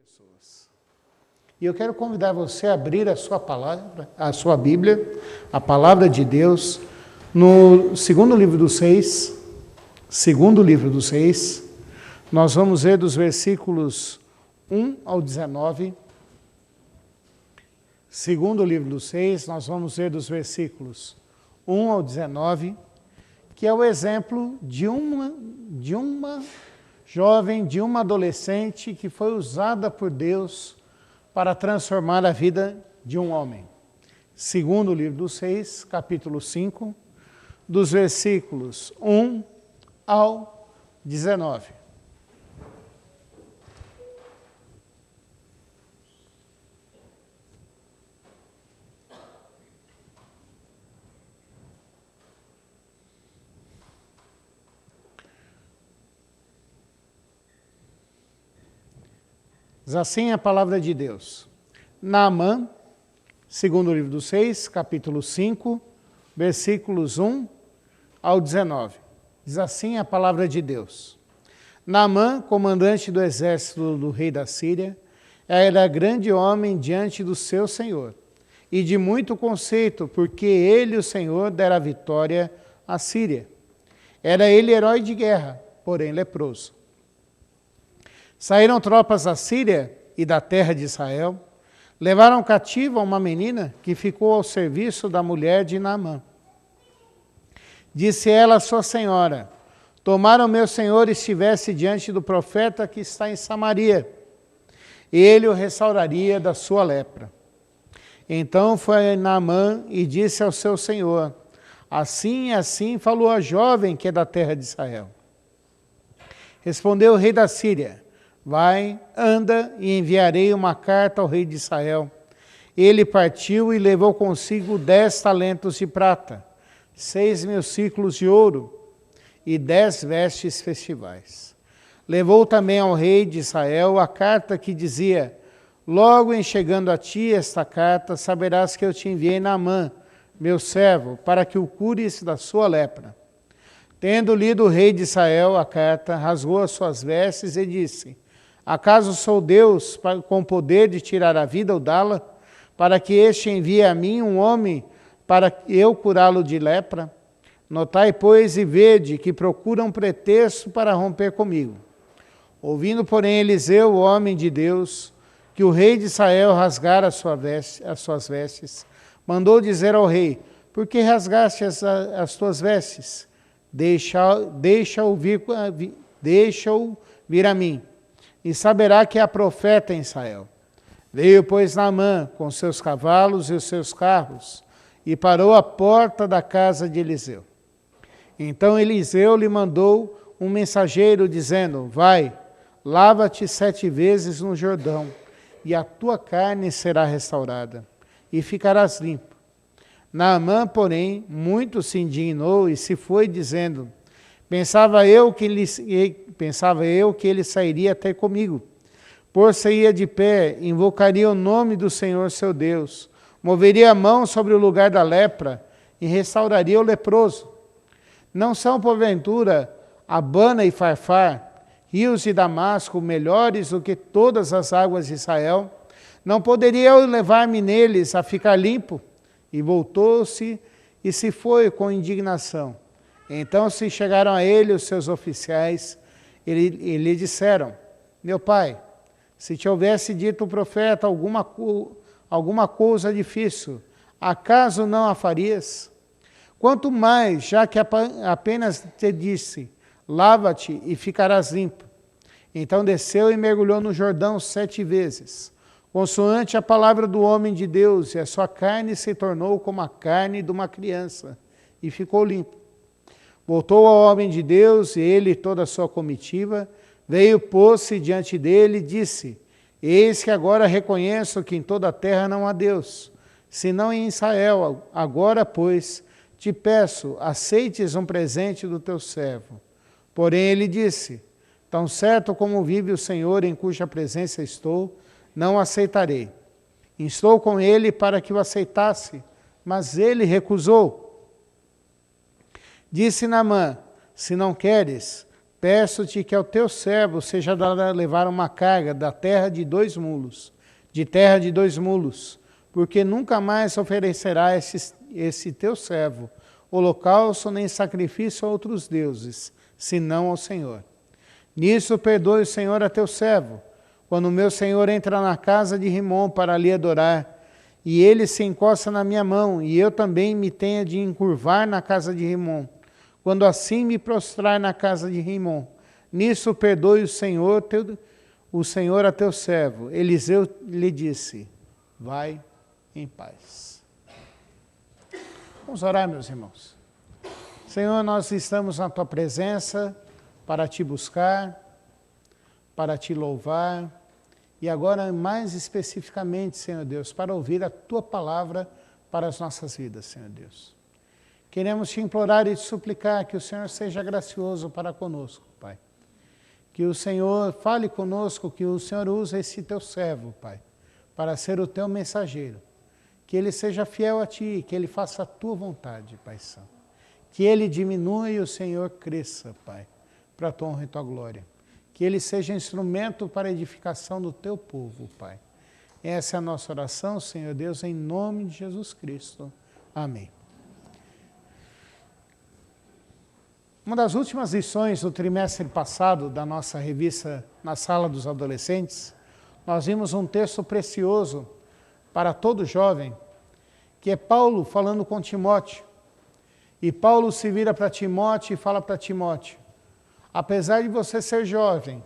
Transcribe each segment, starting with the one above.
pessoas. E eu quero convidar você a abrir a sua palavra, a sua Bíblia, a palavra de Deus, no segundo livro dos Reis, nós vamos ver dos versículos 1 ao 19. Segundo livro dos Reis, nós vamos ver dos versículos 1 ao 19, que é o exemplo de uma jovem, de uma adolescente que foi usada por Deus para transformar a vida de um homem. Segundo livro dos Reis, capítulo 5, dos versículos 1 ao 19. Diz assim a palavra de Deus. Naamã, segundo livro dos Reis, capítulo 5, versículos 1 ao 19. Diz assim a palavra de Deus. Naamã, comandante do exército do rei da Síria, era grande homem diante do seu senhor, e de muito conceito, porque ele, o Senhor, dera a vitória à Síria. Era ele herói de guerra, porém leproso. Saíram tropas da Síria e da terra de Israel, levaram cativa uma menina que ficou ao serviço da mulher de Naamã. Disse ela à sua senhora: tomara o meu senhor estivesse diante do profeta que está em Samaria, ele o restauraria da sua lepra. Então foi Naamã e disse ao seu senhor: assim e assim falou a jovem que é da terra de Israel. Respondeu o rei da Síria: vai, anda, e enviarei uma carta ao rei de Israel. Ele partiu e levou consigo 10 talentos de prata, 6.000 ciclos de ouro e 10 vestes festivais. Levou também ao rei de Israel a carta que dizia: logo em chegando a ti esta carta, saberás que eu te enviei Naamã, meu servo, para que o cures da sua lepra. Tendo lido o rei de Israel a carta, rasgou as suas vestes e disse: acaso sou Deus com poder de tirar a vida ou dá-la, para que este envie a mim um homem para eu curá-lo de lepra? Notai, pois, e vede que procuram pretexto para romper comigo. Ouvindo, porém, Eliseu, o homem de Deus, que o rei de Israel rasgara as suas vestes, mandou dizer ao rei: por que rasgaste as tuas vestes? Deixa-o vir a mim, e saberá que há profeta em Israel. Veio, pois, Naamã com seus cavalos e os seus carros, e parou à porta da casa de Eliseu. Então Eliseu lhe mandou um mensageiro, dizendo: vai, lava-te 7 vezes no Jordão, e a tua carne será restaurada, e ficarás limpo. Naamã, porém, muito se indignou e se foi, dizendo: Pensava eu que ele sairia até comigo. Por-se-ia de pé, invocaria o nome do Senhor seu Deus, moveria a mão sobre o lugar da lepra e restauraria o leproso. Não são, porventura, Abana e Farfar, rios de Damasco, melhores do que todas as águas de Israel? Não poderia eu levar-me neles a ficar limpo? E voltou-se e se foi com indignação. Então se chegaram a ele os seus oficiais e lhe disseram: meu pai, se te houvesse dito o profeta alguma coisa difícil, acaso não a farias? Quanto mais, já que apenas te disse: lava-te e ficarás limpo. Então desceu e mergulhou no Jordão 7 vezes, consoante a palavra do homem de Deus, e a sua carne se tornou como a carne de uma criança, e ficou limpo. Voltou ao homem de Deus, e ele e toda a sua comitiva, veio, pôs-se diante dele e disse: eis que agora reconheço que em toda a terra não há Deus, senão em Israel. Agora, pois, te peço, aceites um presente do teu servo. Porém ele disse: tão certo como vive o Senhor em cuja presença estou, não aceitarei. Estou com ele para que o aceitasse, mas ele recusou. Disse Naamã: se não queres, peço-te que ao teu servo seja dado levar uma carga da terra de 2 mulos, porque nunca mais oferecerá esse teu servo holocausto nem sacrifício a outros deuses, senão ao Senhor. Nisso perdoe o Senhor a teu servo, quando o meu senhor entra na casa de Rimom para lhe adorar, e ele se encosta na minha mão, e eu também me tenha de encurvar na casa de Rimom, quando assim me prostrar na casa de Rimom. Nisso perdoe o Senhor a teu servo. Eliseu lhe disse, vai em paz. Vamos orar, meus irmãos. Senhor, nós estamos na tua presença para te buscar, para te louvar, e agora mais especificamente, Senhor Deus, para ouvir a tua palavra para as nossas vidas, Senhor Deus. Queremos te implorar e te suplicar que o Senhor seja gracioso para conosco, Pai. Que o Senhor fale conosco, que o Senhor use esse teu servo, Pai, para ser o teu mensageiro. Que ele seja fiel a ti, que ele faça a tua vontade, Pai Santo. Que ele diminua e o Senhor cresça, Pai, para a tua honra e tua glória. Que ele seja instrumento para a edificação do teu povo, Pai. Essa é a nossa oração, Senhor Deus, em nome de Jesus Cristo. Amém. Uma das últimas lições do trimestre passado da nossa revista Na Sala dos Adolescentes, nós vimos um texto precioso para todo jovem, que é Paulo falando com Timóteo. E Paulo se vira para Timóteo e fala para Timóteo, apesar de você ser jovem,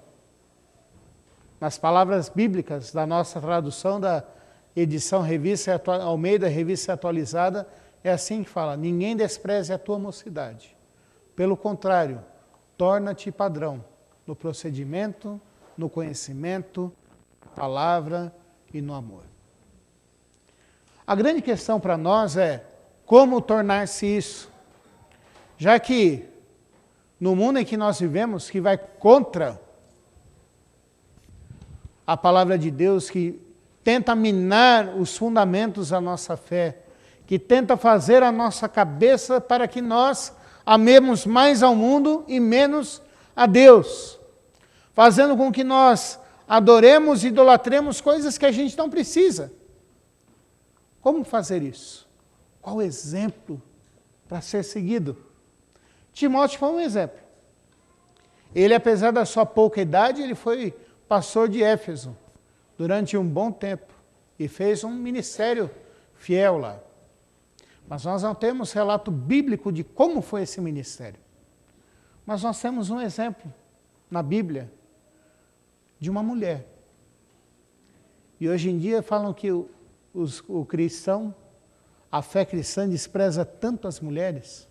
nas palavras bíblicas da nossa tradução da edição Revista Almeida, Revista Atualizada, é assim que fala, ninguém despreze a tua mocidade. Pelo contrário, torna-te padrão no procedimento, no conhecimento, na palavra e no amor. A grande questão para nós é como tornar-se isso, já que no mundo em que nós vivemos, que vai contra a palavra de Deus, que tenta minar os fundamentos da nossa fé, que tenta fazer a nossa cabeça para que nós amemos mais ao mundo e menos a Deus, fazendo com que nós adoremos e idolatremos coisas que a gente não precisa. Como fazer isso? Qual o exemplo para ser seguido? Timóteo foi um exemplo. Ele, apesar da sua pouca idade, ele foi pastor de Éfeso durante um bom tempo e fez um ministério fiel lá. Mas nós não temos relato bíblico de como foi esse ministério. Mas nós temos um exemplo na Bíblia de uma mulher. E hoje em dia falam que o cristão, a fé cristã despreza tanto as mulheres.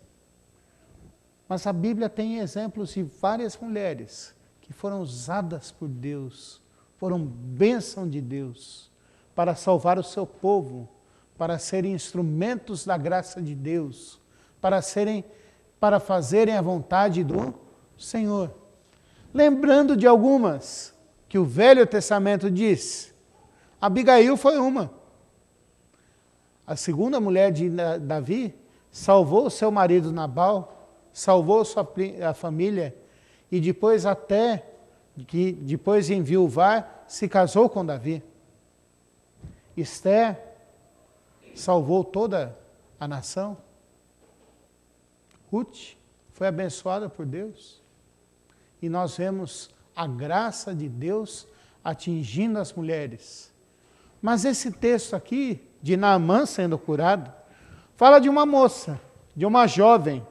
Mas a Bíblia tem exemplos de várias mulheres que foram usadas por Deus, foram bênção de Deus, para salvar o seu povo, para serem instrumentos da graça de Deus, para fazerem a vontade do Senhor. Lembrando de algumas que o Velho Testamento diz, Abigail foi uma. A segunda mulher de Davi salvou seu marido Nabal, salvou a família e depois depois de enviuvar, se casou com Davi. Esther salvou toda a nação. Ruth foi abençoada por Deus. E nós vemos a graça de Deus atingindo as mulheres. Mas esse texto aqui, de Naamã sendo curado, fala de uma moça, de uma jovem.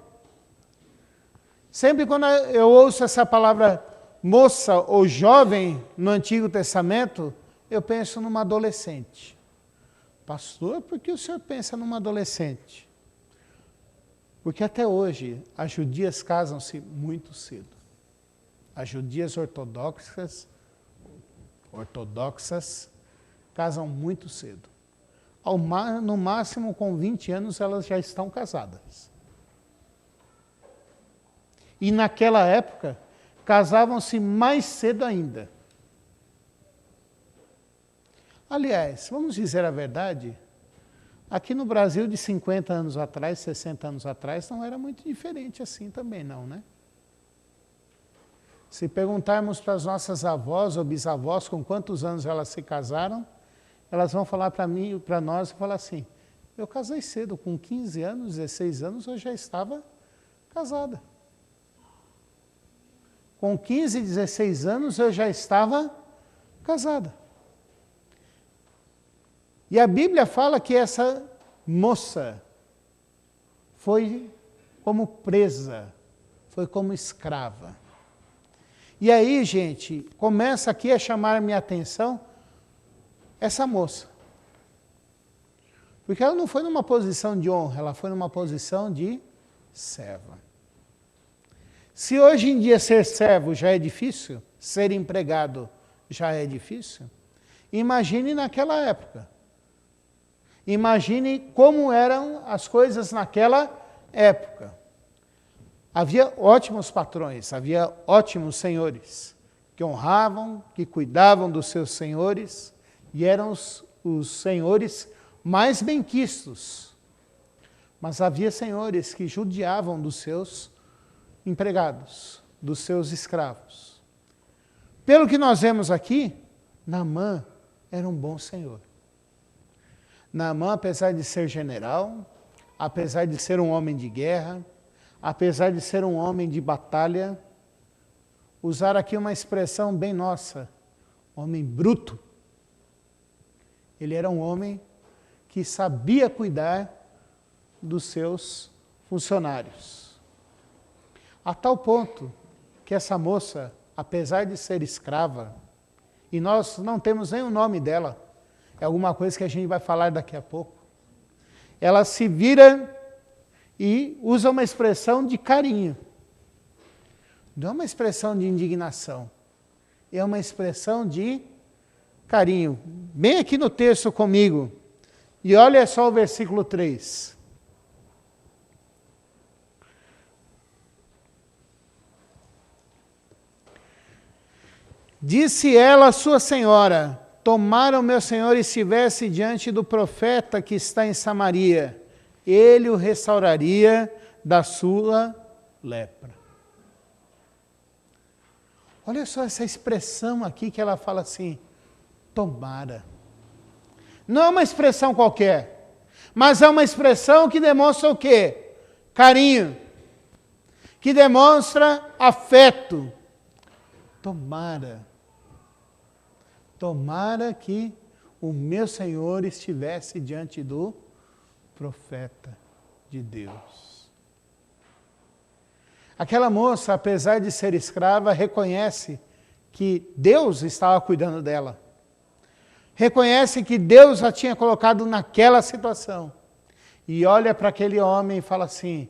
Sempre quando eu ouço essa palavra moça ou jovem no Antigo Testamento, eu penso numa adolescente. Pastor, por que o senhor pensa numa adolescente? Porque até hoje as judias casam-se muito cedo. As judias ortodoxas casam muito cedo. No máximo, com 20 anos, elas já estão casadas. E naquela época, casavam-se mais cedo ainda. Aliás, vamos dizer a verdade, aqui no Brasil de 50 anos atrás, 60 anos atrás, não era muito diferente assim também não, né? Se perguntarmos para as nossas avós ou bisavós com quantos anos elas se casaram, elas vão falar para mim, para nós, e falar assim, eu casei cedo, com 15 anos, 16 anos, eu já estava casada. Com 15, 16 anos, eu já estava casada. E a Bíblia fala que essa moça foi como presa, foi como escrava. E aí, gente, começa aqui a chamar minha atenção essa moça. Porque ela não foi numa posição de honra, ela foi numa posição de serva. Se hoje em dia ser servo já é difícil, ser empregado já é difícil, imagine naquela época. Imagine como eram as coisas naquela época. Havia ótimos patrões, havia ótimos senhores, que honravam, que cuidavam dos seus senhores, e eram os senhores mais benquistos. Mas havia senhores que judiavam dos seus empregados, dos seus escravos. Pelo que nós vemos aqui, Naamã era um bom senhor. Naamã, apesar de ser general, apesar de ser um homem de guerra, apesar de ser um homem de batalha, usar aqui uma expressão bem nossa, homem bruto. Ele era um homem que sabia cuidar dos seus funcionários. A tal ponto que essa moça, apesar de ser escrava, e nós não temos nem o nome dela, é alguma coisa que a gente vai falar daqui a pouco, ela se vira e usa uma expressão de carinho. Não é uma expressão de indignação, é uma expressão de carinho. Bem aqui no texto comigo, e olha só o versículo 3. Disse ela à sua senhora, tomara o meu senhor estivesse diante do profeta que está em Samaria, ele o restauraria da sua lepra. Olha só essa expressão aqui que ela fala assim, tomara. Não é uma expressão qualquer, mas é uma expressão que demonstra o quê? Carinho, que demonstra afeto. Tomara. Tomara que o meu Senhor estivesse diante do profeta de Deus. Aquela moça, apesar de ser escrava, reconhece que Deus estava cuidando dela. Reconhece que Deus a tinha colocado naquela situação. E olha para aquele homem e fala assim,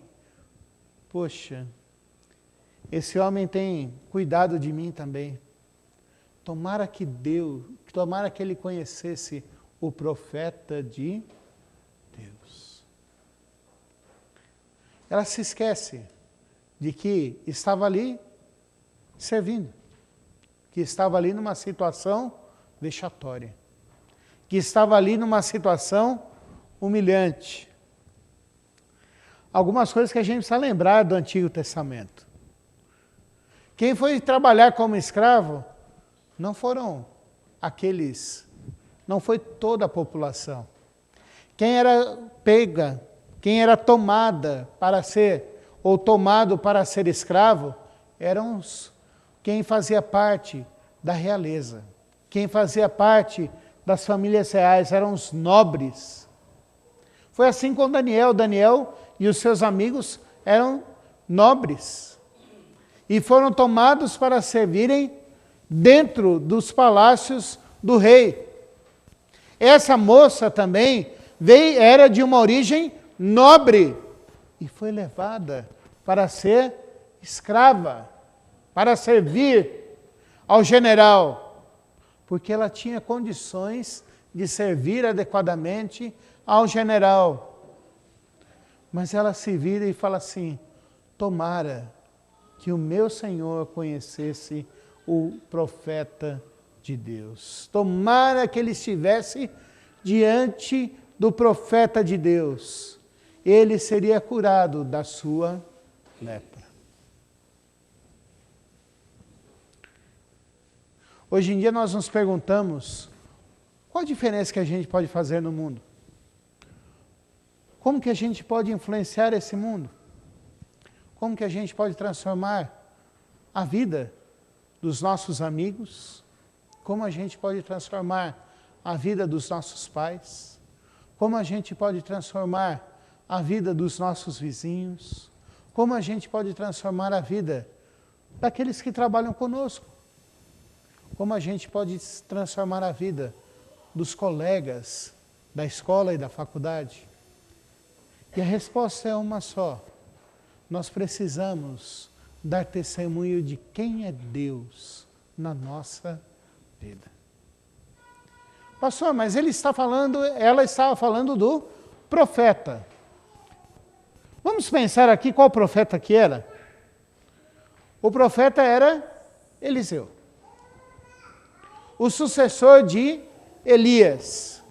poxa, esse homem tem cuidado de mim também. Tomara que ele conhecesse o profeta de Deus. Ela se esquece de que estava ali servindo, que estava ali numa situação vexatória, que estava ali numa situação humilhante. Algumas coisas que a gente precisa lembrar do Antigo Testamento. Quem foi trabalhar como escravo não foram aqueles, não foi toda a população. Quem era pega, quem era tomada para ser, ou tomado para ser escravo, eram quem fazia parte da realeza. Quem fazia parte das famílias reais eram os nobres. Foi assim com Daniel. Daniel e os seus amigos eram nobres. E foram tomados para servirem dentro dos palácios do rei. Essa moça também era de uma origem nobre e foi levada para ser escrava, para servir ao general, porque ela tinha condições de servir adequadamente ao general. Mas ela se vira e fala assim, tomara que o meu Senhor conhecesse o profeta de Deus. Tomara que ele estivesse diante do profeta de Deus. Ele seria curado da sua lepra. Hoje em dia nós nos perguntamos, qual a diferença que a gente pode fazer no mundo? Como que a gente pode influenciar esse mundo? Como que a gente pode transformar a vida dos nossos amigos? Como a gente pode transformar a vida dos nossos pais? Como a gente pode transformar a vida dos nossos vizinhos? Como a gente pode transformar a vida daqueles que trabalham conosco? Como a gente pode transformar a vida dos colegas da escola e da faculdade? E a resposta é uma só. Nós precisamos dar testemunho de quem é Deus na nossa vida. Pastor, mas ela estava falando do profeta. Vamos pensar aqui qual profeta que era? O profeta era Eliseu, o sucessor de Elias.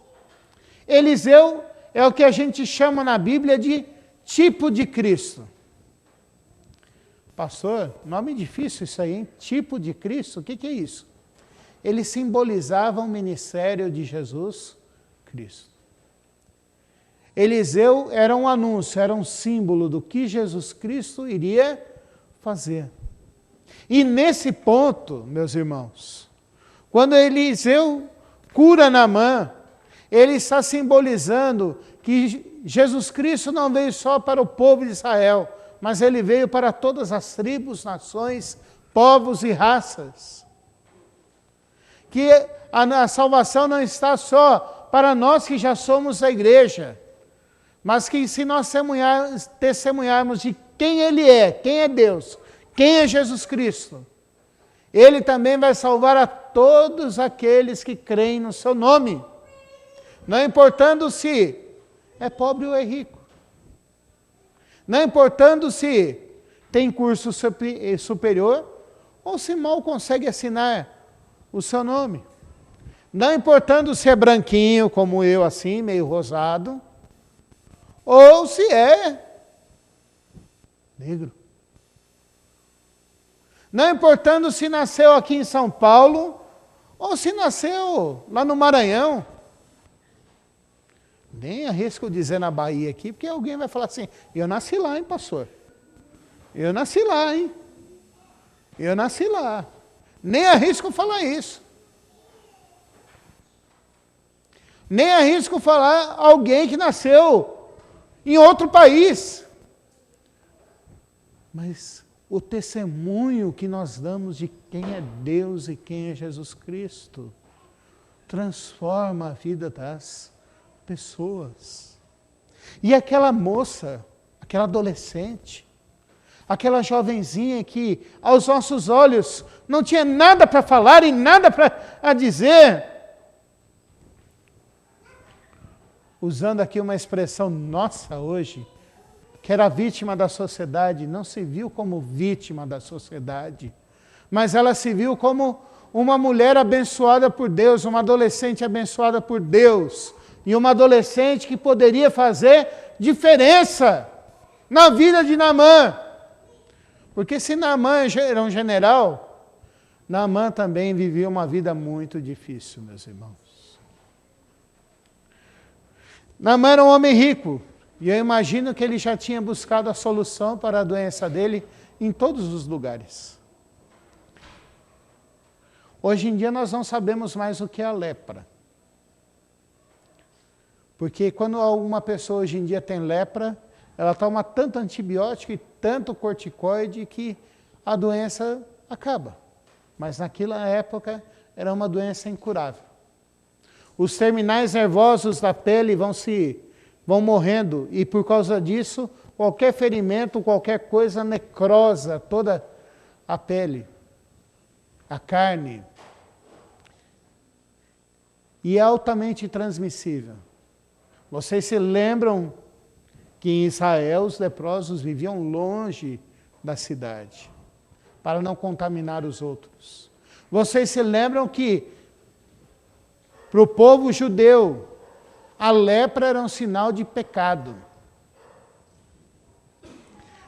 Eliseu é o que a gente chama na Bíblia de tipo de Cristo. Pastor, nome difícil isso aí, hein? Tipo de Cristo, o que é isso? Ele simbolizava o ministério de Jesus Cristo. Eliseu era um anúncio, era um símbolo do que Jesus Cristo iria fazer. E nesse ponto, meus irmãos, quando Eliseu cura Naamã, ele está simbolizando que Jesus Cristo não veio só para o povo de Israel, mas ele veio para todas as tribos, nações, povos e raças. Que a salvação não está só para nós que já somos a igreja, mas que se nós testemunharmos de quem Ele é, quem é Deus, quem é Jesus Cristo, Ele também vai salvar a todos aqueles que creem no seu nome, não importando se é pobre ou é rico, não importando se tem curso superior ou se mal consegue assinar o seu nome. Não importando se é branquinho, como eu, assim, meio rosado, ou se é negro. Não importando se nasceu aqui em São Paulo, ou se nasceu lá no Maranhão. Nem arrisco dizer na Bahia aqui, porque alguém vai falar assim, eu nasci lá, hein, pastor? Eu nasci lá, hein? Eu nasci lá. Nem arrisco falar isso. Nem arrisco falar alguém que nasceu em outro país. Mas o testemunho que nós damos de quem é Deus e quem é Jesus Cristo transforma a vida das pessoas. E aquela moça, aquela adolescente, aquela jovenzinha que aos nossos olhos não tinha nada para falar e nada para dizer, usando aqui uma expressão nossa hoje, que era vítima da sociedade, não se viu como vítima da sociedade, mas ela se viu como uma mulher abençoada por Deus, uma adolescente abençoada por Deus, e uma adolescente que poderia fazer diferença na vida de Naamã. Porque se Naamã era um general, Naamã também vivia uma vida muito difícil, meus irmãos. Naamã era um homem rico, e eu imagino que ele já tinha buscado a solução para a doença dele em todos os lugares. Hoje em dia nós não sabemos mais o que é a lepra. Porque quando uma pessoa hoje em dia tem lepra, ela toma tanto antibiótico e tanto corticoide que a doença acaba. Mas naquela época era uma doença incurável. Os terminais nervosos da pele vão morrendo e por causa disso, qualquer ferimento, qualquer coisa necrosa toda a pele, a carne. E é altamente transmissível. Vocês se lembram que em Israel os leprosos viviam longe da cidade, para não contaminar os outros. Vocês se lembram que, para o povo judeu, a lepra era um sinal de pecado.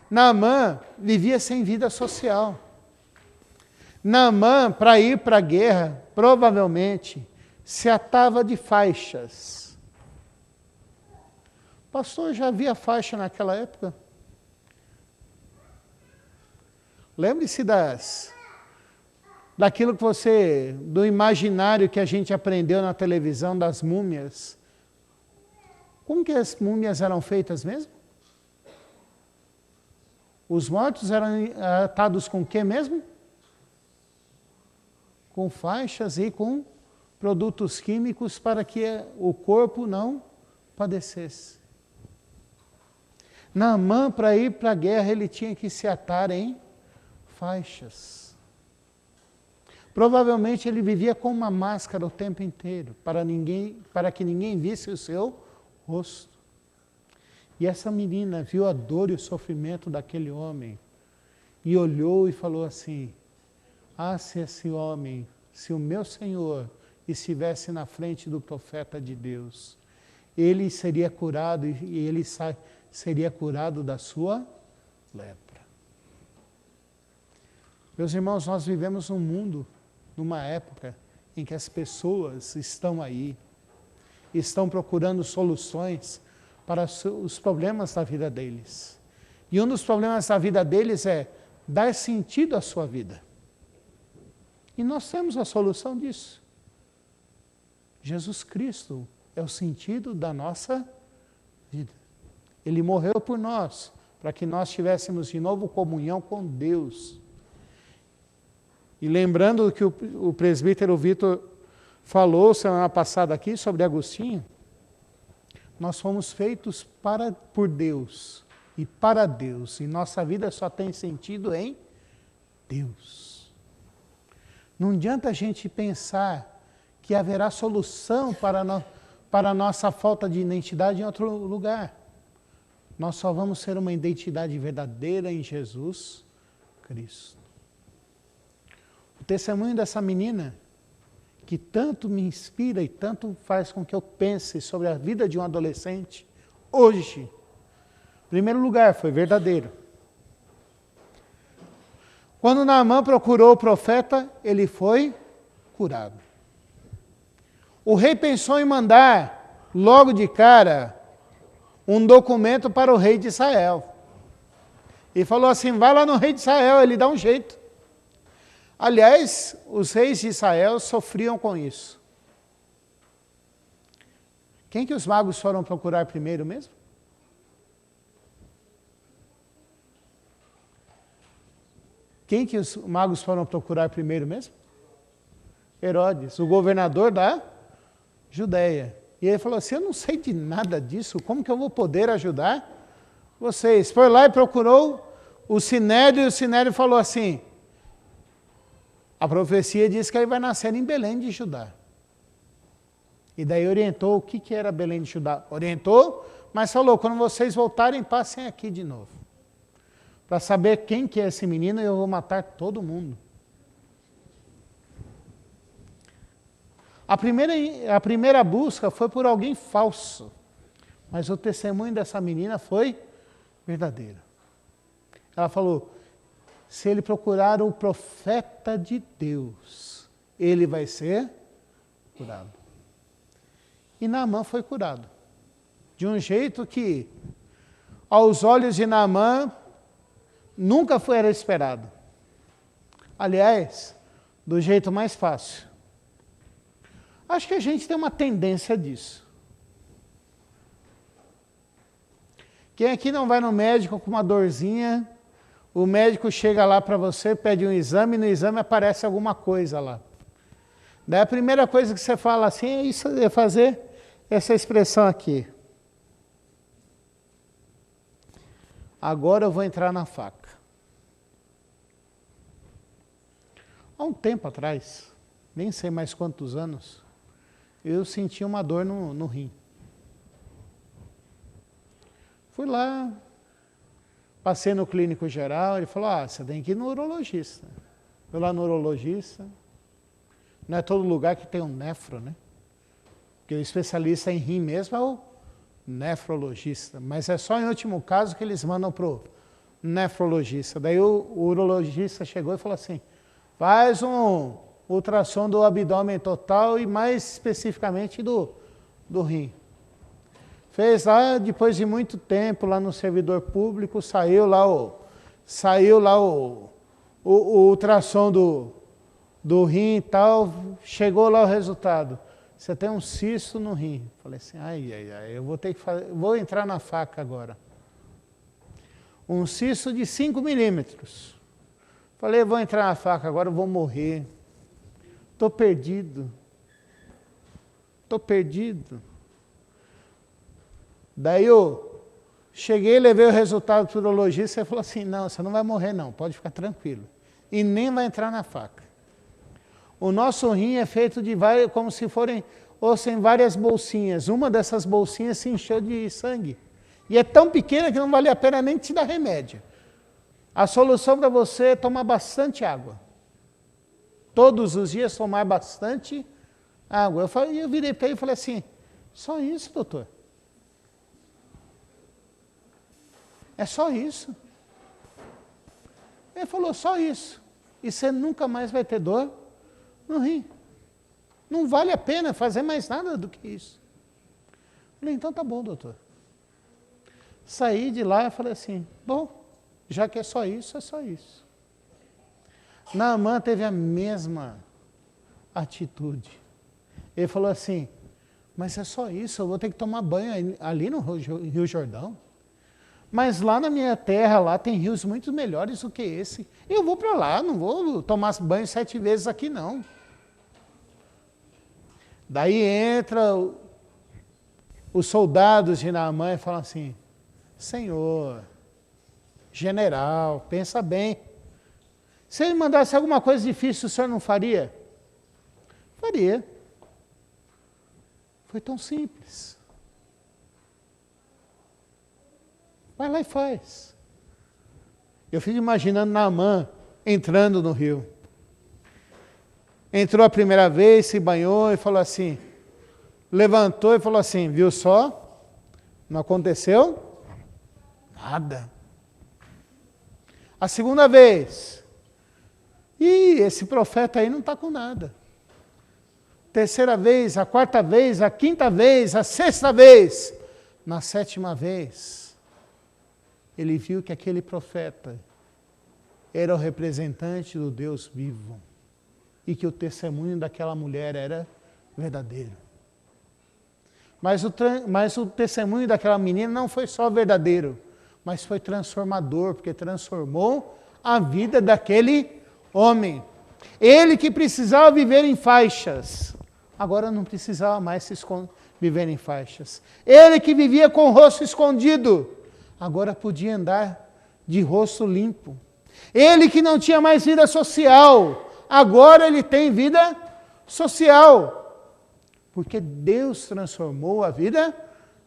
Naamã vivia sem vida social. Naamã, para ir para a guerra, provavelmente se atava de faixas. Pastor, já havia faixa naquela época? Lembre-se daquilo que do imaginário que a gente aprendeu na televisão das múmias. Como que as múmias eram feitas mesmo? Os mortos eram atados com o que mesmo? Com faixas e com produtos químicos para que o corpo não padecesse. Naamã, para ir para a guerra, ele tinha que se atar em faixas. Provavelmente ele vivia com uma máscara o tempo inteiro, para que ninguém visse o seu rosto. E essa menina viu a dor e o sofrimento daquele homem e olhou e falou assim: ah, se esse homem, se o meu Senhor estivesse na frente do profeta de Deus, ele seria curado e ele seria curado da sua lepra. Meus irmãos, nós vivemos num mundo, numa época em que as pessoas estão aí, estão procurando soluções para os problemas da vida deles. E um dos problemas da vida deles é dar sentido à sua vida. E nós temos a solução disso. Jesus Cristo é o sentido da nossa vida. Ele morreu por nós, para que nós tivéssemos de novo comunhão com Deus. E lembrando que o presbítero Vitor falou semana passada aqui sobre Agostinho, nós fomos feitos por Deus e para Deus, e nossa vida só tem sentido em Deus. Não adianta a gente pensar que haverá solução para a nossa falta de identidade em outro lugar. Nós só vamos ter uma identidade verdadeira em Jesus Cristo. O testemunho dessa menina, que tanto me inspira e tanto faz com que eu pense sobre a vida de um adolescente, hoje, em primeiro lugar, foi verdadeiro. Quando Naamã procurou o profeta, ele foi curado. O rei pensou em mandar, logo de cara, um documento para o rei de Israel. E falou assim: vai lá no rei de Israel, ele dá um jeito. Aliás, os reis de Israel sofriam com isso. Quem que os magos foram procurar primeiro mesmo? Quem que os magos foram procurar primeiro mesmo? Herodes, o governador da Judéia. E ele falou assim: eu não sei de nada disso, como que eu vou poder ajudar vocês? Foi lá e procurou o Sinédrio, e o Sinédrio falou assim: a profecia diz que ele vai nascer em Belém de Judá. E daí orientou o que era Belém de Judá. Orientou, mas falou: quando vocês voltarem, passem aqui de novo. Para saber quem que é esse menino, eu vou matar todo mundo. A primeira busca foi por alguém falso, mas o testemunho dessa menina foi verdadeiro. Ela falou: se ele procurar o profeta de Deus, ele vai ser curado. E Naamã foi curado. De um jeito que, aos olhos de Naamã, nunca era esperado. Aliás, do jeito mais fácil. Acho que a gente tem uma tendência disso. Quem aqui não vai no médico com uma dorzinha, o médico chega lá para você, pede um exame, e no exame aparece alguma coisa lá. Daí a primeira coisa que você fala assim é isso, é fazer essa expressão aqui. Agora eu vou entrar na faca. Há um tempo atrás, nem sei mais quantos anos, eu senti uma dor no rim. Fui lá, passei no clínico geral, ele falou: você tem que ir no urologista. Fui lá no urologista. Não é todo lugar que tem um nefro, né? Porque o especialista em rim mesmo é o nefrologista. Mas é só em último caso que eles mandam para o nefrologista. Daí o urologista chegou e falou assim: faz um ultrassom do abdômen total e mais especificamente do rim. Fez lá, depois de muito tempo, lá no servidor público, saiu lá o ultrassom do rim e tal, chegou lá o resultado. Você tem um cisto no rim. Falei assim, eu vou ter que vou entrar na faca agora. Um cisto de 5 milímetros. Falei, vou entrar na faca agora, eu vou morrer. Estou perdido. Estou perdido. Daí eu cheguei, levei o resultado para o urologista e falou assim, não, você não vai morrer não, pode ficar tranquilo. E nem vai entrar na faca. O nosso rim é feito de várias, como se fossem várias bolsinhas. Uma dessas bolsinhas se encheu de sangue. E é tão pequena que não vale a pena nem te dar remédio. A solução para você é tomar bastante água. Todos os dias tomar bastante água. Eu virei para ele e falei assim, só isso, doutor? É só isso. Ele falou, só isso. E você nunca mais vai ter dor no rim. Não vale a pena fazer mais nada do que isso. Falei, então tá bom, doutor. Saí de lá e falei assim, bom, já que é só isso, é só isso. Naamã teve a mesma atitude. Ele falou assim, mas é só isso, eu vou ter que tomar banho ali no Rio Jordão. Mas lá na minha terra, lá tem rios muito melhores do que esse. Eu vou para lá, não vou tomar banho 7 vezes aqui não. Daí entra os soldados de Naamã e falam assim, Senhor, general, pensa bem. Se ele mandasse alguma coisa difícil, o senhor não faria? Faria. Foi tão simples. Vai lá e faz. Eu fico imaginando Naamã entrando no rio. Entrou a primeira vez, se banhou e falou assim, levantou e falou assim, viu só? Não aconteceu nada. A segunda vez, esse profeta aí não está com nada. Terceira vez, a quarta vez, a quinta vez, a sexta vez. Na 7ª vez, ele viu que aquele profeta era o representante do Deus vivo e que o testemunho daquela mulher era verdadeiro. Mas o testemunho daquela menina não foi só verdadeiro, mas foi transformador, porque transformou a vida daquele homem. Ele que precisava viver em faixas, agora não precisava mais viver em faixas. Ele que vivia com o rosto escondido, agora podia andar de rosto limpo. Ele que não tinha mais vida social, agora ele tem vida social. Porque Deus transformou a vida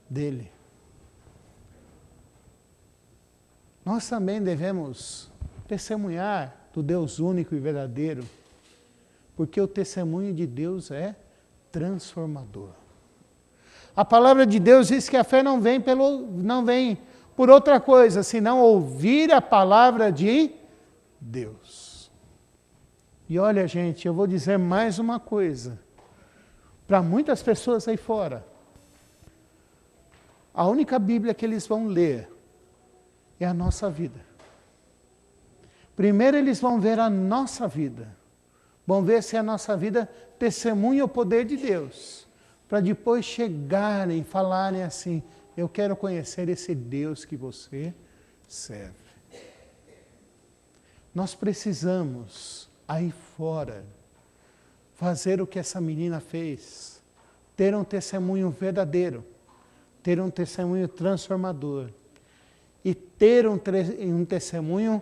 dele. Nós também devemos testemunhar do Deus único e verdadeiro, porque o testemunho de Deus é transformador. A palavra de Deus diz que a fé não vem por outra coisa, senão ouvir a palavra de Deus. E olha, gente, eu vou dizer mais uma coisa. Para muitas pessoas aí fora, a única Bíblia que eles vão ler é a nossa vida. Primeiro eles vão ver a nossa vida. Vão ver se a nossa vida testemunha o poder de Deus. Para depois chegarem e falarem assim, eu quero conhecer esse Deus que você serve. Nós precisamos, aí fora, fazer o que essa menina fez, ter um testemunho verdadeiro, ter um testemunho transformador e ter um testemunho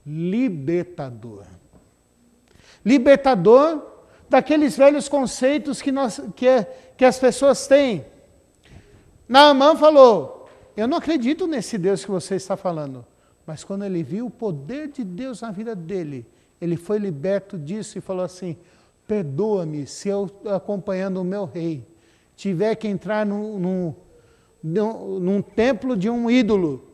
libertador. Libertador daqueles velhos conceitos que as pessoas têm. Naamã falou, eu não acredito nesse Deus que você está falando, mas quando ele viu o poder de Deus na vida dele, ele foi liberto disso e falou assim, perdoa-me se eu, acompanhando o meu rei, tiver que entrar num templo de um ídolo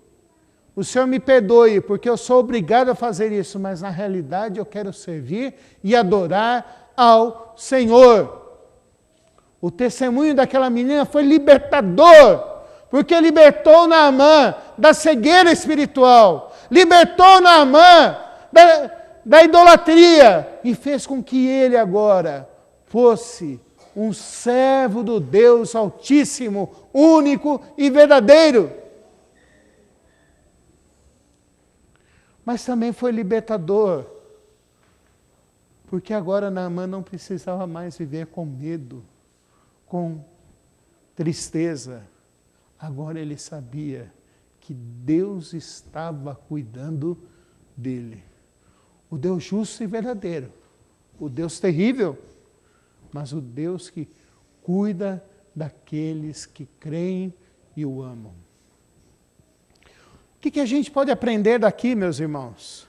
o Senhor me perdoe, porque eu sou obrigado a fazer isso, mas na realidade eu quero servir e adorar ao Senhor. O testemunho daquela menina foi libertador, porque libertou Naamã da cegueira espiritual, libertou Naamã da idolatria e fez com que ele agora fosse um servo do Deus Altíssimo, único e verdadeiro. Mas também foi libertador, porque agora Naamã não precisava mais viver com medo, com tristeza. Agora ele sabia que Deus estava cuidando dele. O Deus justo e verdadeiro, o Deus terrível, mas o Deus que cuida daqueles que creem e o amam. O que a gente pode aprender daqui, meus irmãos?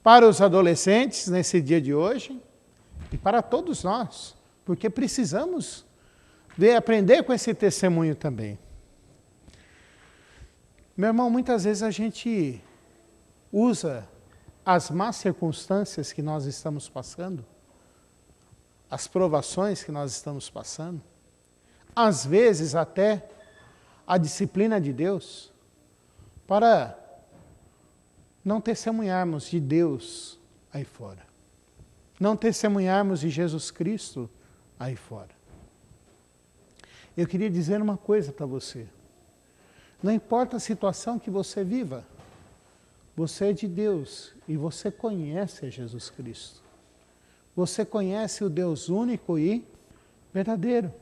Para os adolescentes, nesse dia de hoje, e para todos nós, porque precisamos aprender com esse testemunho também. Meu irmão, muitas vezes a gente usa as más circunstâncias que nós estamos passando, as provações que nós estamos passando, às vezes até a disciplina de Deus, para não testemunharmos de Deus aí fora. Não testemunharmos de Jesus Cristo aí fora. Eu queria dizer uma coisa para você. Não importa a situação que você viva, você é de Deus e você conhece a Jesus Cristo. Você conhece o Deus único e verdadeiro.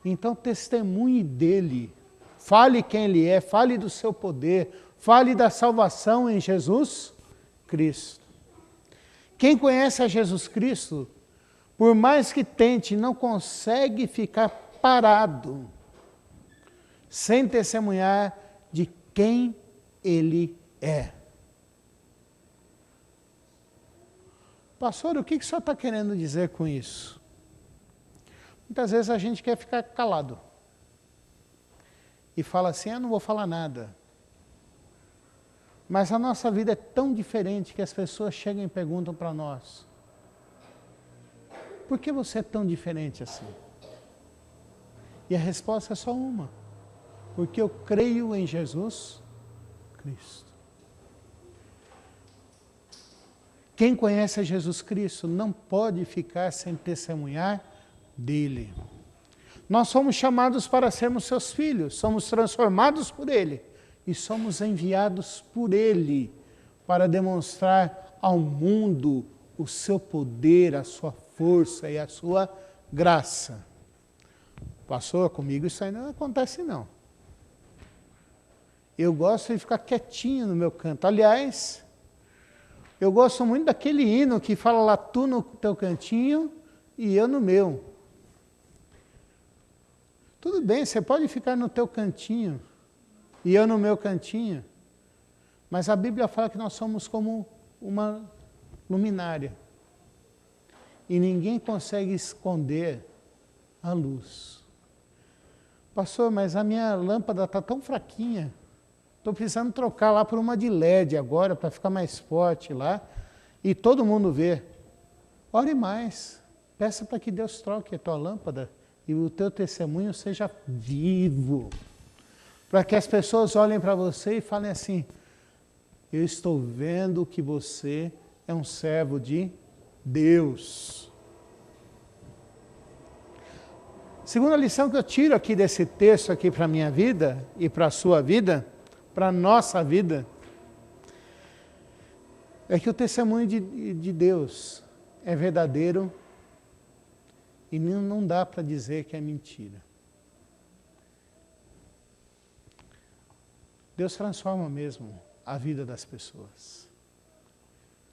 Então testemunhe dele. Fale quem ele é, fale do seu poder, fale da salvação em Jesus Cristo. Quem conhece a Jesus Cristo, por mais que tente, não consegue ficar parado, sem testemunhar de quem ele é. Pastor, o que o senhor está querendo dizer com isso? Muitas vezes a gente quer ficar calado. E fala assim, eu não vou falar nada. Mas a nossa vida é tão diferente que as pessoas chegam e perguntam para nós, por que você é tão diferente assim? E a resposta é só uma, porque eu creio em Jesus Cristo. Quem conhece a Jesus Cristo não pode ficar sem testemunhar dele. Nós somos chamados para sermos seus filhos, somos transformados por ele e somos enviados por ele para demonstrar ao mundo o seu poder, a sua força e a sua graça. Pastor, comigo isso aí não acontece não. Eu gosto de ficar quietinho no meu canto. Aliás, eu gosto muito daquele hino que fala lá tu no teu cantinho e eu no meu. Tudo bem, você pode ficar no teu cantinho e eu no meu cantinho, mas a Bíblia fala que nós somos como uma luminária e ninguém consegue esconder a luz. Pastor, mas a minha lâmpada está tão fraquinha, estou precisando trocar lá por uma de LED agora para ficar mais forte lá e todo mundo vê. Ore mais, peça para que Deus troque a tua lâmpada e o teu testemunho seja vivo. Para que as pessoas olhem para você e falem assim, eu estou vendo que você é um servo de Deus. Segunda lição que eu tiro aqui desse texto aqui para a minha vida e para a sua vida, para a nossa vida, é que o testemunho de Deus é verdadeiro e não dá para dizer que é mentira. Deus transforma mesmo a vida das pessoas.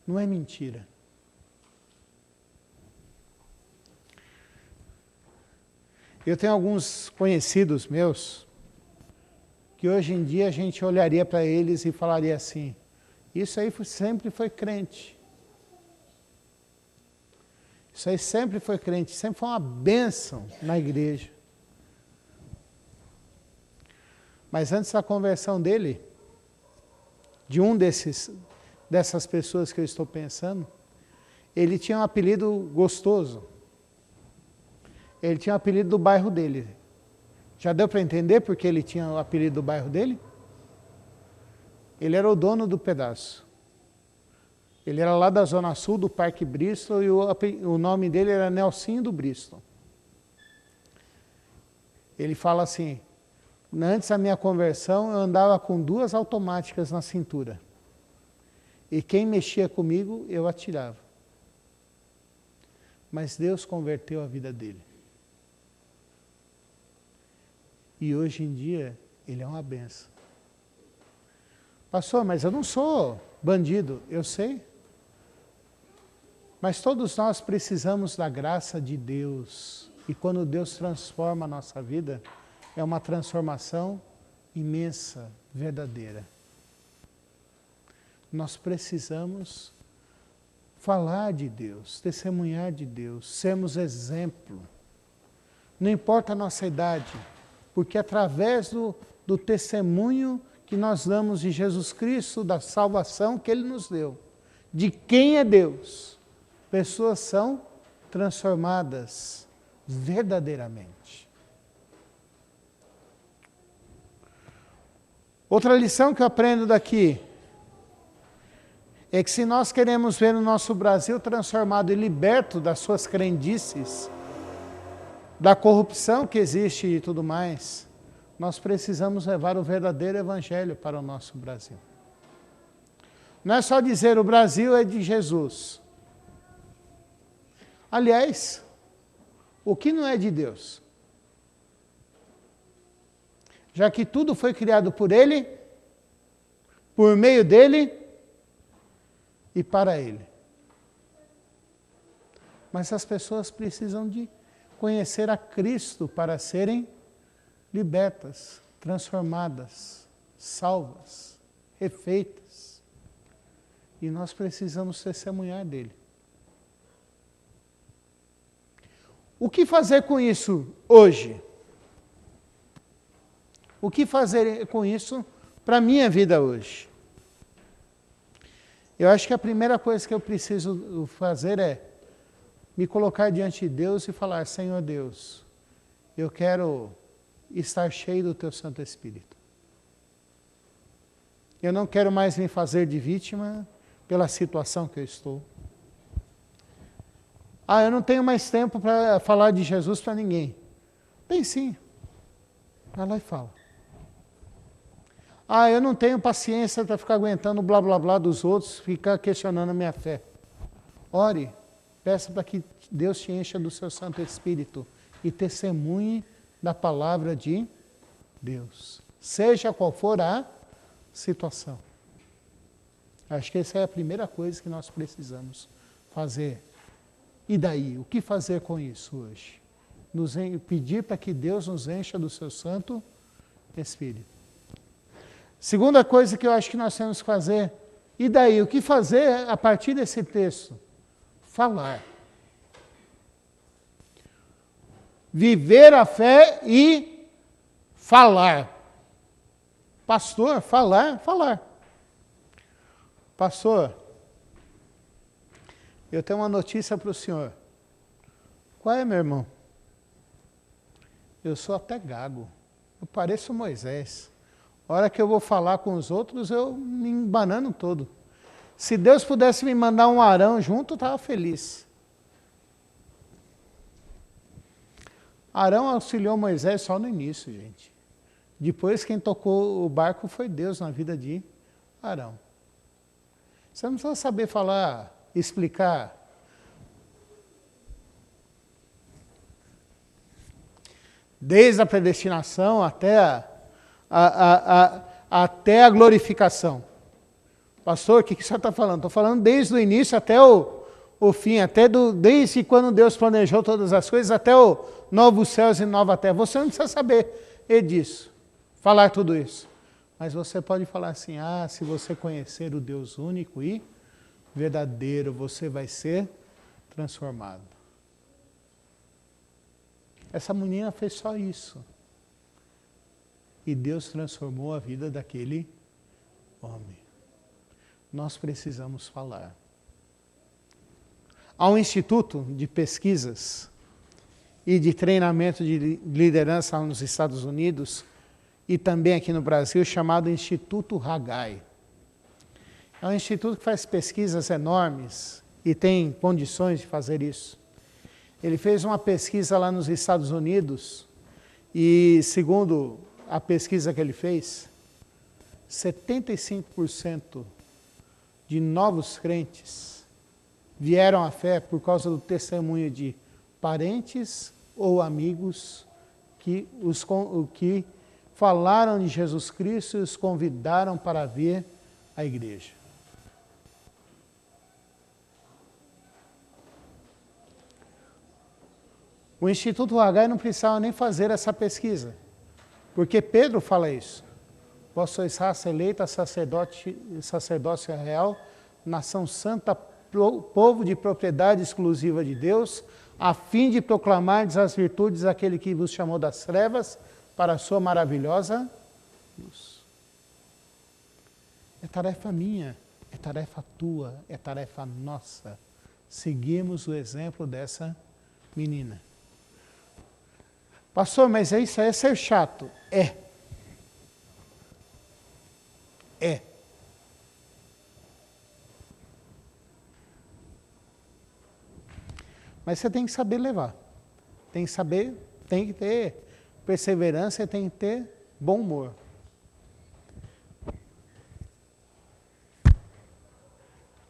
Não é mentira. Eu tenho alguns conhecidos meus que hoje em dia a gente olharia para eles e falaria assim, isso aí sempre foi crente. Isso aí sempre foi crente, sempre foi uma bênção na igreja. Mas antes da conversão dele, de dessas pessoas que eu estou pensando, ele tinha um apelido gostoso. Ele tinha o apelido do bairro dele. Já deu para entender porque ele tinha o apelido do bairro dele? Ele era o dono do pedaço. Ele era lá da Zona Sul, do Parque Bristol, e o nome dele era Nelsinho do Bristol. Ele fala assim, antes da minha conversão, eu andava com 2 automáticas na cintura. E quem mexia comigo, eu atirava. Mas Deus converteu a vida dele. E hoje em dia, ele é uma benção. Pastor, mas eu não sou bandido, eu sei. Mas todos nós precisamos da graça de Deus. E quando Deus transforma a nossa vida, é uma transformação imensa, verdadeira. Nós precisamos falar de Deus, testemunhar de Deus, sermos exemplo. Não importa a nossa idade, porque através do testemunho que nós damos de Jesus Cristo, da salvação que Ele nos deu, de quem é Deus, pessoas são transformadas verdadeiramente. Outra lição que eu aprendo daqui é que se nós queremos ver o nosso Brasil transformado e liberto das suas crendices, da corrupção que existe e tudo mais, nós precisamos levar o verdadeiro evangelho para o nosso Brasil. Não é só dizer o Brasil é de Jesus. Aliás, o que não é de Deus? Já que tudo foi criado por Ele, por meio dEle e para Ele. Mas as pessoas precisam de conhecer a Cristo para serem libertas, transformadas, salvas, refeitas. E nós precisamos testemunhar dele. O que fazer com isso hoje? O que fazer com isso para a minha vida hoje? Eu acho que a primeira coisa que eu preciso fazer é me colocar diante de Deus e falar, Senhor Deus, eu quero estar cheio do Teu Santo Espírito. Eu não quero mais me fazer de vítima pela situação que eu estou. Eu não tenho mais tempo para falar de Jesus para ninguém. Tem sim. Vai lá e fala. Eu não tenho paciência para ficar aguentando o blá blá blá dos outros, ficar questionando a minha fé. Ore, peça para que Deus te encha do seu Santo Espírito e testemunhe da palavra de Deus. Seja qual for a situação. Acho que essa é a primeira coisa que nós precisamos fazer. E daí, o que fazer com isso hoje? Pedir para que Deus nos encha do seu Santo Espírito. Segunda coisa que eu acho que nós temos que fazer, e daí, o que fazer a partir desse texto? Falar. Viver a fé e falar. Pastor, falar. Pastor, eu tenho uma notícia para o senhor. Qual é, meu irmão? Eu sou até gago. Eu pareço Moisés. A hora que eu vou falar com os outros, eu me embanano todo. Se Deus pudesse me mandar um Arão junto, eu estava feliz. Arão auxiliou Moisés só no início, gente. Depois quem tocou o barco foi Deus na vida de Arão. Você não precisa saber falar, explicar. Desde a predestinação até a glorificação. Pastor, o que o senhor está falando? Estou falando desde o início até o fim, desde quando Deus planejou todas as coisas, até o novo céus e nova terra. Você não precisa saber disso, falar tudo isso. Mas você pode falar assim, se você conhecer o Deus único e verdadeiro, você vai ser transformado. Essa menina fez só isso. E Deus transformou a vida daquele homem. nós precisamos falar. Há um instituto de pesquisas e de treinamento de liderança lá nos Estados Unidos e também aqui no Brasil, chamado Instituto Haggai. É um instituto que faz pesquisas enormes e tem condições de fazer isso. Ele fez uma pesquisa lá nos Estados Unidos e, segundo a pesquisa que ele fez, 75% de novos crentes vieram à fé por causa do testemunho de parentes ou amigos que falaram de Jesus Cristo e os convidaram para vir à igreja. O Instituto Haggai não precisava nem fazer essa pesquisa, porque Pedro fala isso. Vós sois raça eleita, sacerdócio real, nação santa, povo de propriedade exclusiva de Deus, a fim de proclamardes as virtudes daquele que vos chamou das trevas para a sua maravilhosa luz. É tarefa minha, é tarefa tua, é tarefa nossa. Seguimos o exemplo dessa menina. Pastor, mas isso aí é ser chato. É. Mas você tem que saber levar. Tem que ter perseverança e tem que ter bom humor.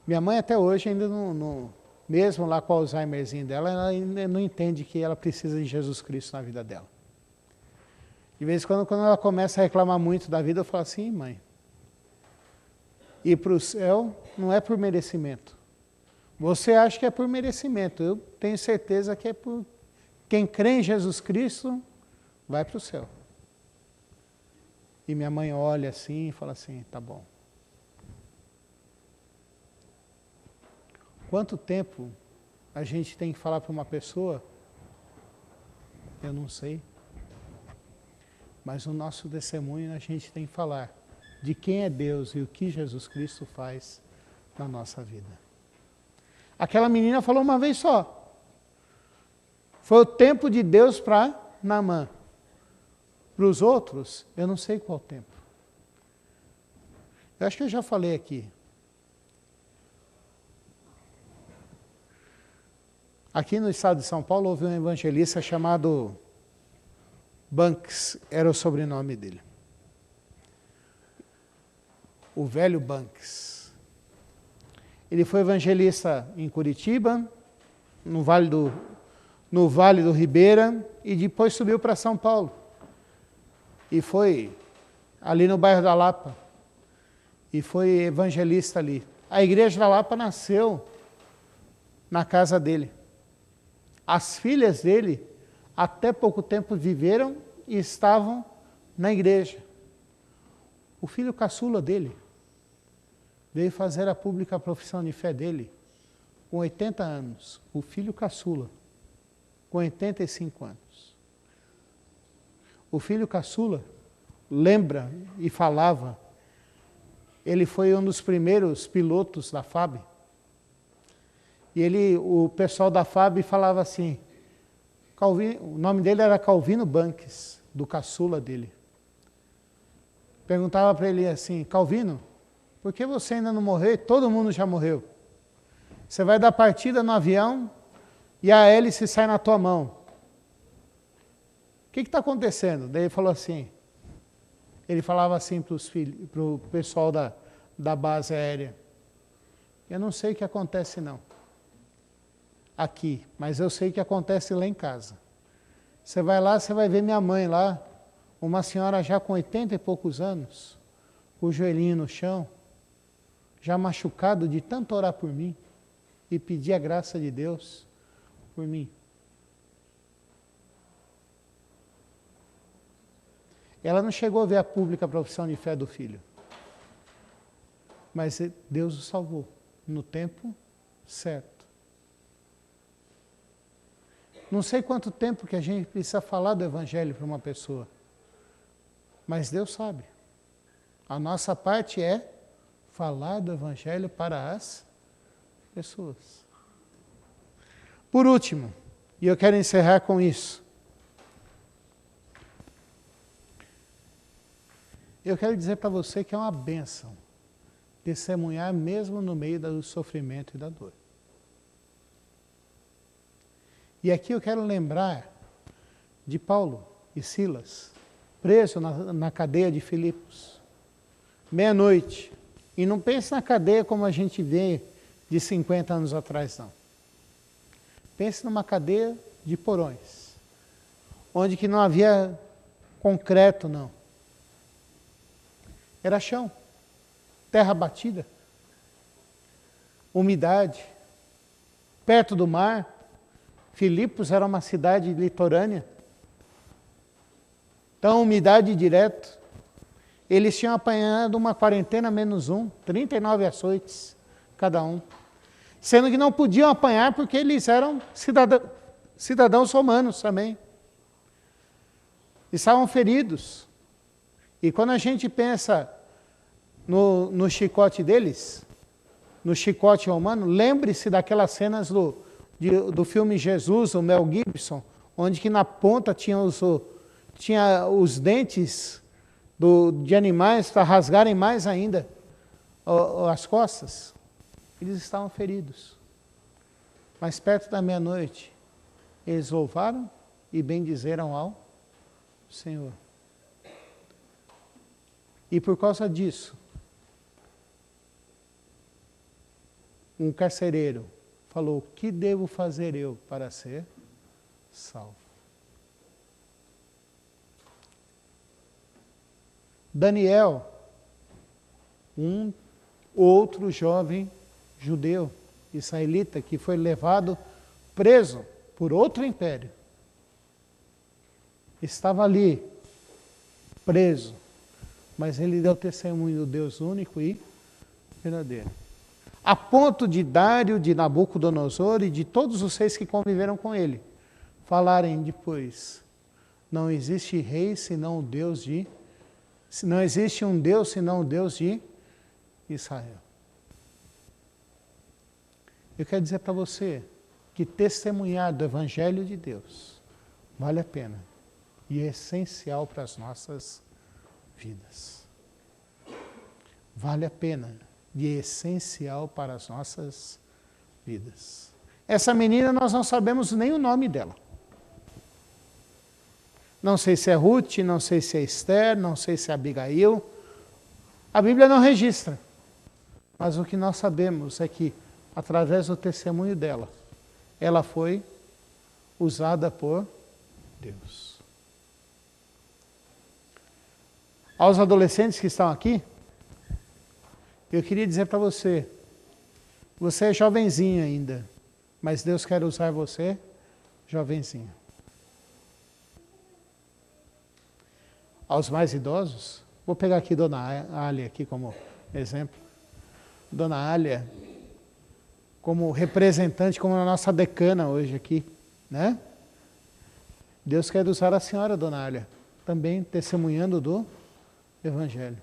Minha mãe até hoje ainda não mesmo lá com o Alzheimerzinho dela, ela ainda não entende que ela precisa de Jesus Cristo na vida dela. De vez em quando ela começa a reclamar muito da vida, eu falo assim, mãe, ir para o céu não é por merecimento. Você acha que é por merecimento, eu tenho certeza que é por... Quem crê em Jesus Cristo vai para o céu. E minha mãe olha assim e fala assim, tá bom. Quanto tempo a gente tem que falar para uma pessoa? Eu não sei. Mas o nosso testemunho a gente tem que falar de quem é Deus e o que Jesus Cristo faz na nossa vida. Aquela menina falou uma vez só. Foi o tempo de Deus para Naamã. Para os outros, eu não sei qual tempo. Eu acho que eu já falei aqui. Aqui no estado de São Paulo houve um evangelista chamado Banks, era o sobrenome dele. O velho Banks. Ele foi evangelista em Curitiba, no Vale do Ribeira, e depois subiu para São Paulo. E foi ali no bairro da Lapa. E foi evangelista ali. A igreja da Lapa nasceu na casa dele. As filhas dele, até pouco tempo, viveram e estavam na igreja. O filho caçula dele veio fazer a pública profissão de fé dele com 80 anos. O filho caçula, com 85 anos. O filho caçula lembra e falava, ele foi um dos primeiros pilotos da FAB. E o pessoal da FAB falava assim, o nome dele era Calvino Banks, do caçula dele. Perguntava para ele assim, Calvino, por que você ainda não morreu? Todo mundo já morreu. Você vai dar partida no avião e a hélice sai na tua mão. O que está acontecendo? Daí ele falou assim, ele falava assim para o pessoal da base aérea, eu não sei o que acontece não, aqui, mas eu sei o que acontece lá em casa. Você vai lá, você vai ver minha mãe lá, uma senhora já com 80 e poucos anos, com o joelhinho no chão, já machucado de tanto orar por mim e pedir a graça de Deus por mim. Ela não chegou a ver a pública profissão de fé do filho, mas Deus o salvou no tempo certo. Não sei quanto tempo que a gente precisa falar do Evangelho para uma pessoa, mas Deus sabe. A nossa parte é falar do Evangelho para as pessoas. Por último, e eu quero encerrar com isso, eu quero dizer para você que é uma bênção testemunhar mesmo no meio do sofrimento e da dor. E aqui eu quero lembrar de Paulo e Silas, preso na cadeia de Filipos, meia-noite. E não pense na cadeia como a gente vê de 50 anos atrás, não. Pense numa cadeia de porões, onde que não havia concreto, não. Era chão, terra batida, umidade, perto do mar. Filipos era uma cidade litorânea, então umidade direto. Eles tinham apanhado uma quarentena -1, 39 açoites cada um, sendo que não podiam apanhar porque eles eram cidadãos romanos também. Estavam feridos. E quando a gente pensa no chicote deles, no chicote romano, lembre-se daquelas cenas do filme Jesus, o Mel Gibson, onde que na ponta tinha os dentes de animais para rasgarem mais ainda as costas. Eles estavam feridos. Mas perto da meia-noite, eles louvaram e bendizeram ao Senhor. E por causa disso, um carcereiro falou: o que devo fazer eu para ser salvo? Daniel, um outro jovem judeu, israelita, que foi levado preso por outro império, estava ali, preso, mas ele deu testemunho do Deus único e verdadeiro. A ponto de Dário, de Nabucodonosor e de todos os reis que conviveram com ele falarem depois: não existe rei senão o Deus de... Não existe um Deus senão o Deus de Israel. Eu quero dizer para você que testemunhar do Evangelho de Deus vale a pena e é essencial para as nossas vidas. Vale a pena e é essencial para as nossas vidas. Essa menina, nós não sabemos nem o nome dela. Não sei se é Ruth, não sei se é Esther, não sei se é Abigail. A Bíblia não registra. Mas o que nós sabemos é que, através do testemunho dela, ela foi usada por Deus. Aos adolescentes que estão aqui, eu queria dizer para você, você é jovenzinho ainda, mas Deus quer usar você, jovenzinho. Aos mais idosos, vou pegar aqui Dona Alia aqui como exemplo. Dona Alia, como representante, como a nossa decana hoje aqui, né? Deus quer usar a senhora, Dona Alia, também testemunhando do Evangelho.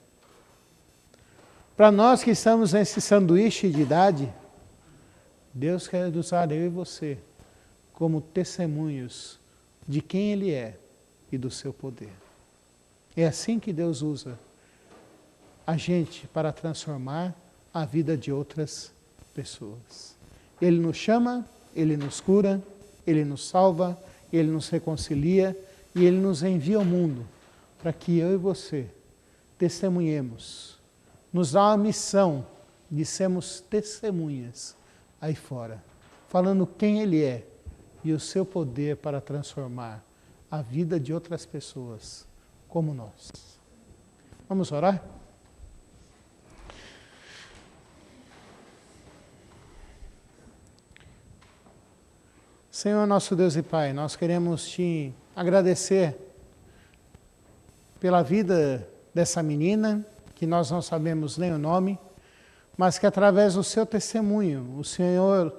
Para nós que estamos nesse sanduíche de idade, Deus quer usar eu e você como testemunhos de quem Ele é e do seu poder. É assim que Deus usa a gente para transformar a vida de outras pessoas. Ele nos chama, Ele nos cura, Ele nos salva, Ele nos reconcilia e Ele nos envia ao mundo para que eu e você testemunhemos. Nos dá uma missão de sermos testemunhas aí fora, falando quem Ele é e o seu poder para transformar a vida de outras pessoas como nós. Vamos orar? Senhor, nosso Deus e Pai, nós queremos Te agradecer pela vida dessa menina, que nós não sabemos nem o nome, mas que através do seu testemunho, o Senhor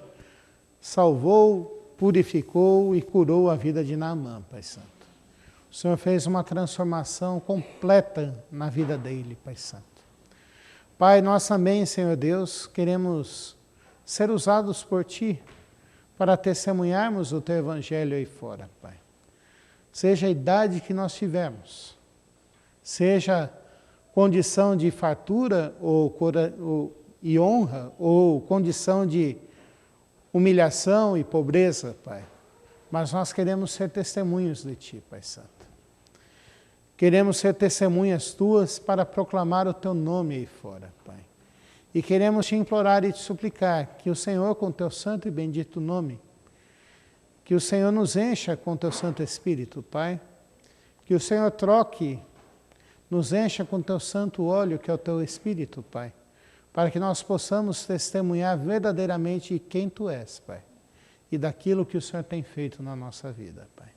salvou, purificou e curou a vida de Naamã, Pai Santo. O Senhor fez uma transformação completa na vida dele, Pai Santo. Pai, nós também, Senhor Deus, queremos ser usados por Ti para testemunharmos o Teu Evangelho aí fora, Pai. Seja a idade que nós tivermos, seja condição de fartura e honra, ou condição de humilhação e pobreza, Pai. Mas nós queremos ser testemunhos de Ti, Pai Santo. Queremos ser testemunhas Tuas para proclamar o Teu nome aí fora, Pai. E queremos Te implorar e Te suplicar que o Senhor, com Teu santo e bendito nome, que o Senhor nos encha com Teu Santo Espírito, Pai. Que o Senhor nos encha com Teu santo óleo, que é o Teu Espírito, Pai. Para que nós possamos testemunhar verdadeiramente quem Tu és, Pai. E daquilo que o Senhor tem feito na nossa vida, Pai.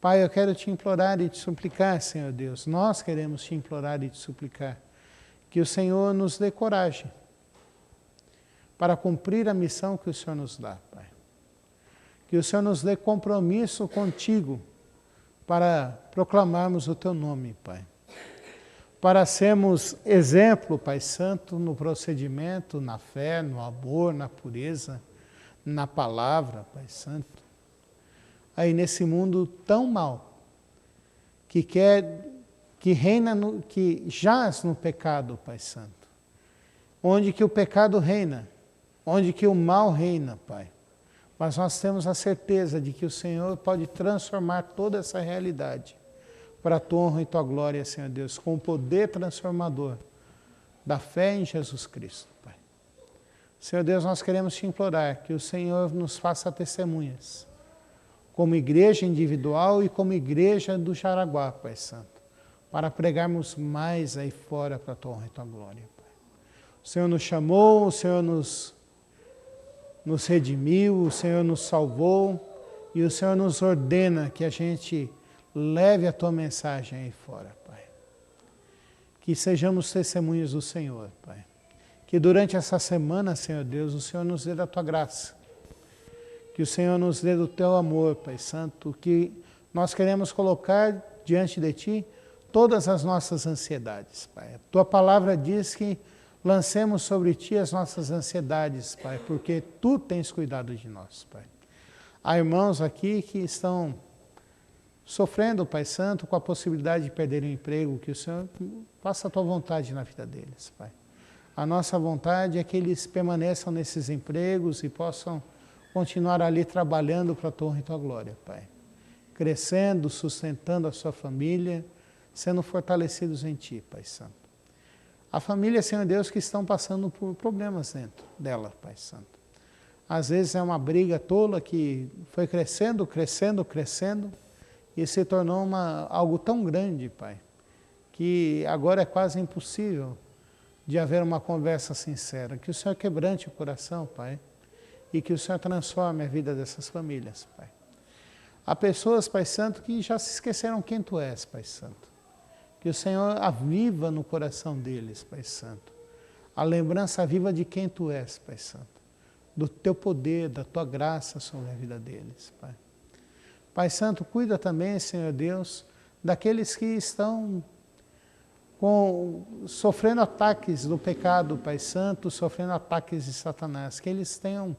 Pai, eu quero Te implorar e Te suplicar, Senhor Deus. Nós queremos Te implorar e Te suplicar. Que o Senhor nos dê coragem para cumprir a missão que o Senhor nos dá, Pai. Que o Senhor nos dê compromisso contigo para proclamarmos o Teu nome, Pai. Para sermos exemplo, Pai Santo, no procedimento, na fé, no amor, na pureza, na palavra, Pai Santo. Aí nesse mundo tão mau, que jaz no pecado, Pai Santo. Onde que o pecado reina, onde que o mal reina, Pai. Mas nós temos a certeza de que o Senhor pode transformar toda essa realidade para a Tua honra e Tua glória, Senhor Deus, com o poder transformador da fé em Jesus Cristo, Pai. Senhor Deus, nós queremos Te implorar que o Senhor nos faça testemunhas, como igreja individual e como igreja do Jaraguá, Pai Santo, para pregarmos mais aí fora para a Tua honra e Tua glória, Pai. O Senhor nos chamou, o Senhor nos redimiu, o Senhor nos salvou e o Senhor nos ordena que a gente leve a Tua mensagem aí fora, Pai. Que sejamos testemunhos do Senhor, Pai. Que durante essa semana, Senhor Deus, o Senhor nos dê da Tua graça. Que o Senhor nos dê do Teu amor, Pai Santo, que nós queremos colocar diante de Ti todas as nossas ansiedades, Pai. A Tua palavra diz que lancemos sobre Ti as nossas ansiedades, Pai, porque Tu tens cuidado de nós, Pai. Há irmãos aqui que estão sofrendo, Pai Santo, com a possibilidade de perder o emprego, que o Senhor faça a Tua vontade na vida deles, Pai. A nossa vontade é que eles permaneçam nesses empregos e possam continuar ali trabalhando para a Tua honra e Tua glória, Pai. Crescendo, sustentando a sua família, sendo fortalecidos em Ti, Pai Santo. A família, Senhor Deus, que estão passando por problemas dentro dela, Pai Santo. Às vezes é uma briga tola que foi crescendo, crescendo, crescendo e se tornou algo tão grande, Pai, que agora é quase impossível de haver uma conversa sincera. Que o Senhor quebrante o coração, Pai, e que o Senhor transforme a vida dessas famílias, Pai. Há pessoas, Pai Santo, que já se esqueceram quem Tu és, Pai Santo. Que o Senhor aviva no coração deles, Pai Santo, a lembrança viva de quem Tu és, Pai Santo, do Teu poder, da Tua graça sobre a vida deles, Pai. Pai Santo, cuida também, Senhor Deus, daqueles que estão sofrendo ataques do pecado, Pai Santo, sofrendo ataques de Satanás, que eles tenham,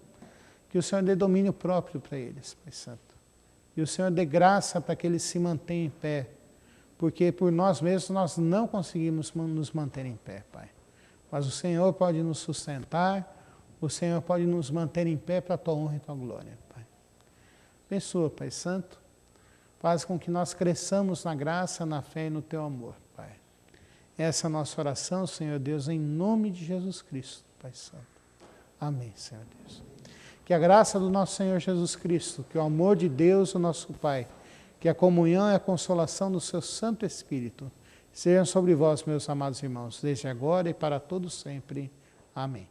que o Senhor dê domínio próprio para eles, Pai Santo. E o Senhor dê graça para que eles se mantenham em pé, porque por nós mesmos nós não conseguimos nos manter em pé, Pai. Mas o Senhor pode nos sustentar, o Senhor pode nos manter em pé para a Tua honra e Tua glória, Pai. Abençoa, Pai Santo, faz com que nós cresçamos na graça, na fé e no Teu amor, Pai. Essa é a nossa oração, Senhor Deus, em nome de Jesus Cristo, Pai Santo. Amém, Senhor Deus. Que a graça do nosso Senhor Jesus Cristo, que o amor de Deus, o nosso Pai, que a comunhão e a consolação do Seu Santo Espírito sejam sobre vós, meus amados irmãos, desde agora e para todos sempre. Amém.